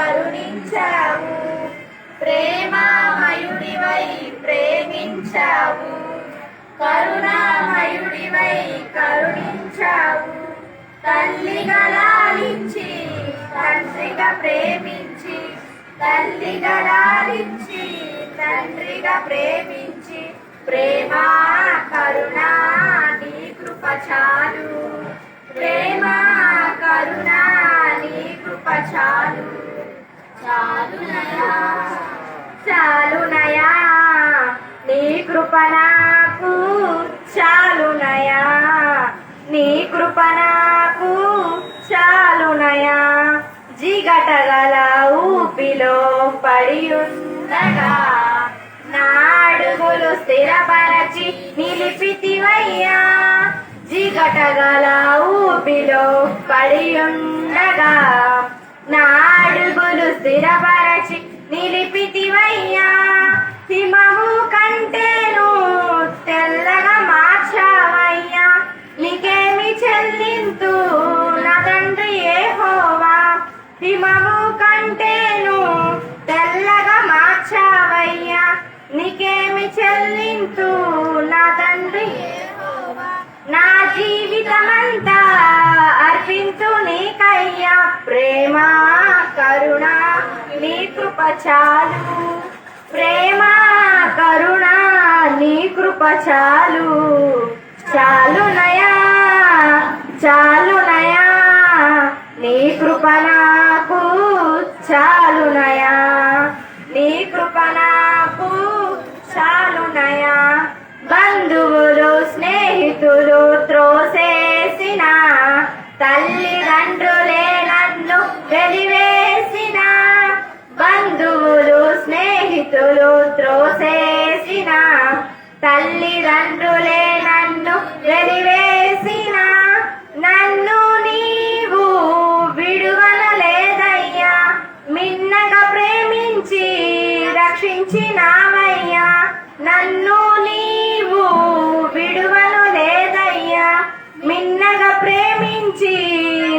కరుణించావు, ప్రేమామయుడివై ప్రేమించావు, కరుణామయుడివై కరుణించావు. తల్లిగా లాలించి తండ్రిగా ప్రేమించి, తల్లిగా లాలించి తండ్రిగా ప్రేమించి, ప్రేమ కరుణ నీ కృప చాలు, ప్రేమ కరుణ నీ కృప చాలు. చాలునయా చాలునయా నీ కృప నాకు చాలునయా, నీ కృప నాకు చాలునయా. జిగటగల ఊపిలో పడియుండగా నా అడుగులు స్థిరపరచి నిలిపితివయ్యా. జిగటగల ఊపిలో పడియుండగా నా అడుగులు స్థిరపరచి నిలిపితివయ్యా. హిమము కంటేను తెల్లగా మార్చావయ్యా. నీకేమి చెల్లింతు నా తండ్రి యెహోవా. హిమము కంటేను తెల్లగా మార్చావయ్యా. నీకేమి చెల్లింతు నా తండ్రి యెహోవా. నా జీవితమంతా అర్పించు నీకయ్యా. ప్రేమ కరుణ నీ కృప చాలు, ప్రేమ కరుణ నీ కృప చాలు. చాలునయా చాలునయా నీ కృప నాకు చాలునయా, నీ కృప నాకు చాలునయా. బంధువులు స్నేహితులు త్రోసేసిన, తల్లిదండ్రులే నన్ను వెలివేసిన. బంధువులు స్నేహితులు త్రోసేసిన, తల్లిదండ్రులే నన్ను వెలివేసిన. నన్ను నీవు విడువనలేదయ్యా, మిన్నగా ప్రేమించి రక్షించినావయ్యా. నన్ను నీవు విడువను లేదయ్యా, మిన్నగా ప్రేమించి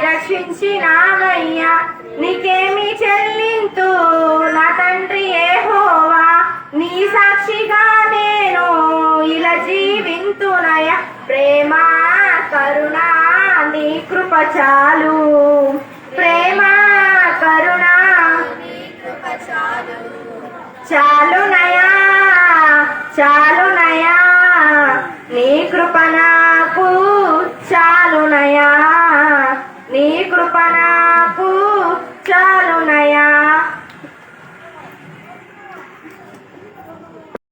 రక్షించినావయ్యా. నీకేమి చెల్లింతు నా తండ్రి యెహోవా. నీ సాక్షిగా నేను ఇలా జీవింతునయ. ప్రేమ కరుణ నీ కృప చాలు, ప్రేమ కరుణ నీ కృప చాలు. చాలునయా చాలు